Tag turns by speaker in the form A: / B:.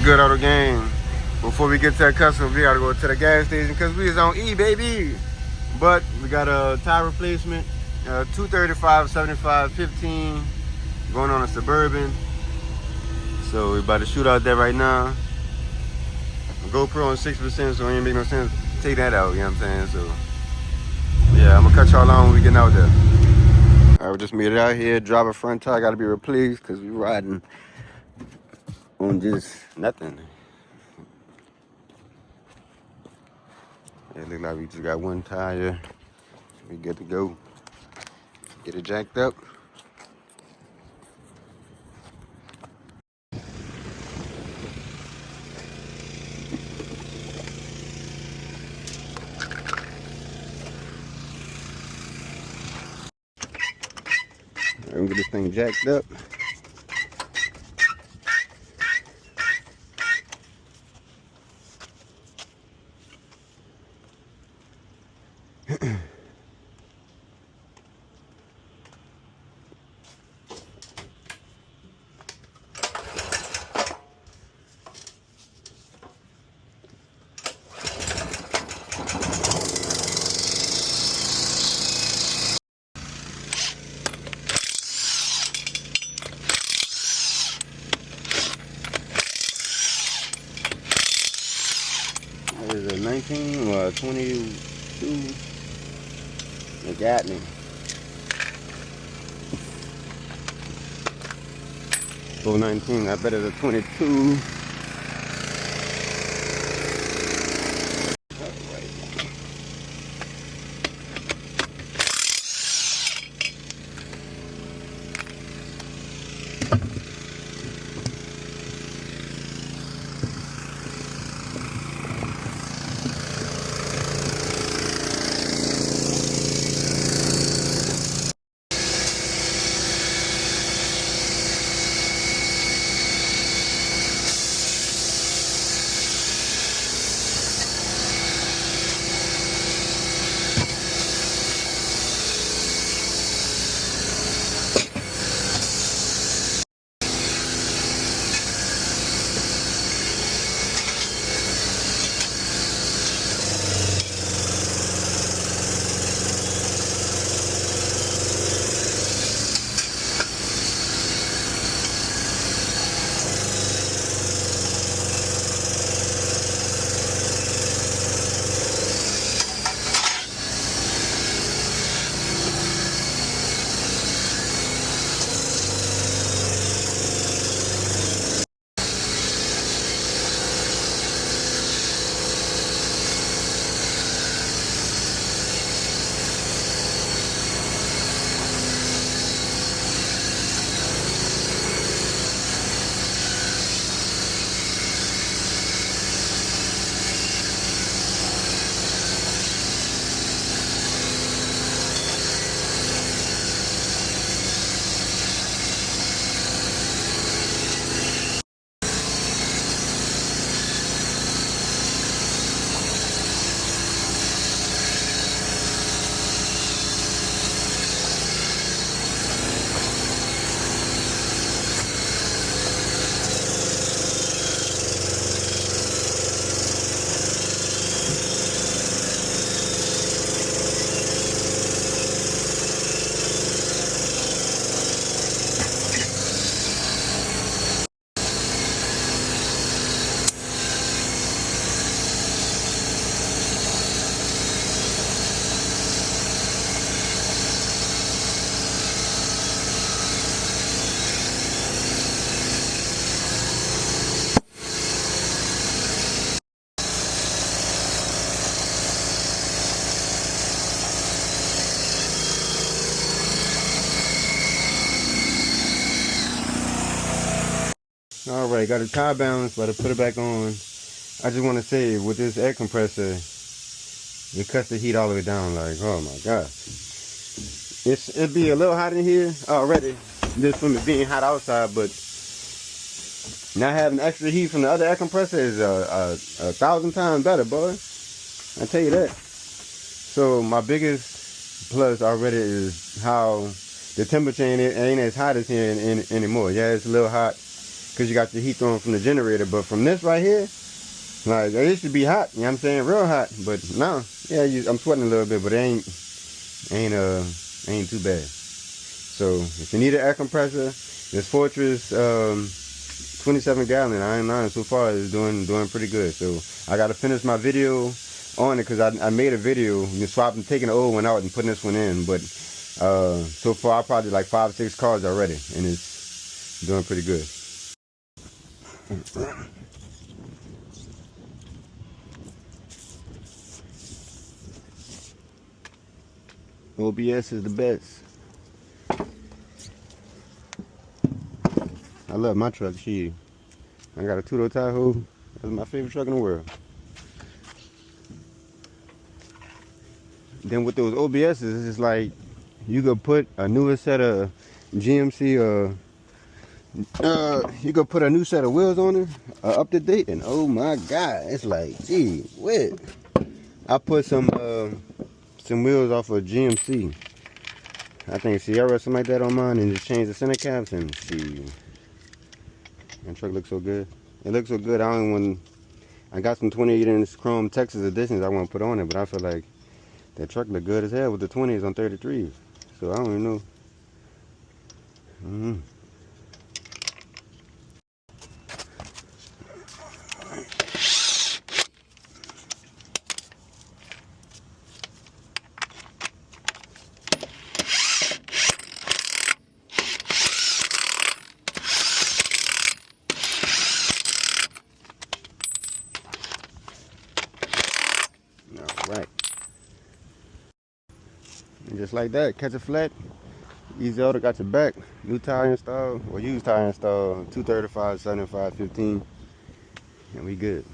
A: good out of game. Before we get to that customer, we gotta go to the gas station because we is on E, baby. But we got a tire replacement, 235, 75, 15, going on a Suburban. So we about to shoot out there right now. GoPro on 6%, so it ain't make no sense to take that out, you know what I'm saying? So yeah, I'm gonna cut y'all on when we getting out there. All right, we just made it out here. Driver front tire gotta be replaced because we riding on just nothing. It look like we just got one tire. We good to go. Get it jacked up. All right, we get this thing jacked up. What is it, 19 or 22? It got me. 419, I bet it's a 22. All right, got the tire balance, but I put it back on. I just want to say, with this air compressor, it cuts the heat all the way down. Like, oh my gosh, it'd be a little hot in here already, just from it being hot outside. But not having extra heat from the other air compressor is a 1,000 times better, boy. I tell you that. So my biggest plus already is how the temperature ain't as hot as here anymore. Yeah, it's a little hot. because you got the heat throwing from the generator. But from this right here, like, it used to be hot, you know what I'm saying, real hot. But now, yeah, I'm sweating a little bit, but it ain't too bad. So if you need an air compressor, this Fortress 27 gallon, I ain't lying, so far is doing pretty good. So I gotta finish my video on it, because I made a video swapping, taking the old one out and putting this one in. But so far I probably like 5-6 cars already, and it's doing pretty good. OBS is the best. I love my truck. I got a two-door Tahoe. That's my favorite truck in the world. Then with those OBSs, it's like you could put a newer set of GMC, you could put a new set of wheels on it, up to date, and oh my God, it's like, gee, what? I put some wheels off of GMC. I think Sierra or something like that on mine, and just changed the center caps, and see, that truck looks so good. It looks so good. I got some 28-inch chrome Texas editions I want to put on it, but I feel like that truck look good as hell with the 20s on 33s. So I don't even know. Alright. And just like that, catch a flat. Eazy Auto got your back. New tire installed, or used tire installed, 235, 75, 15. And we good.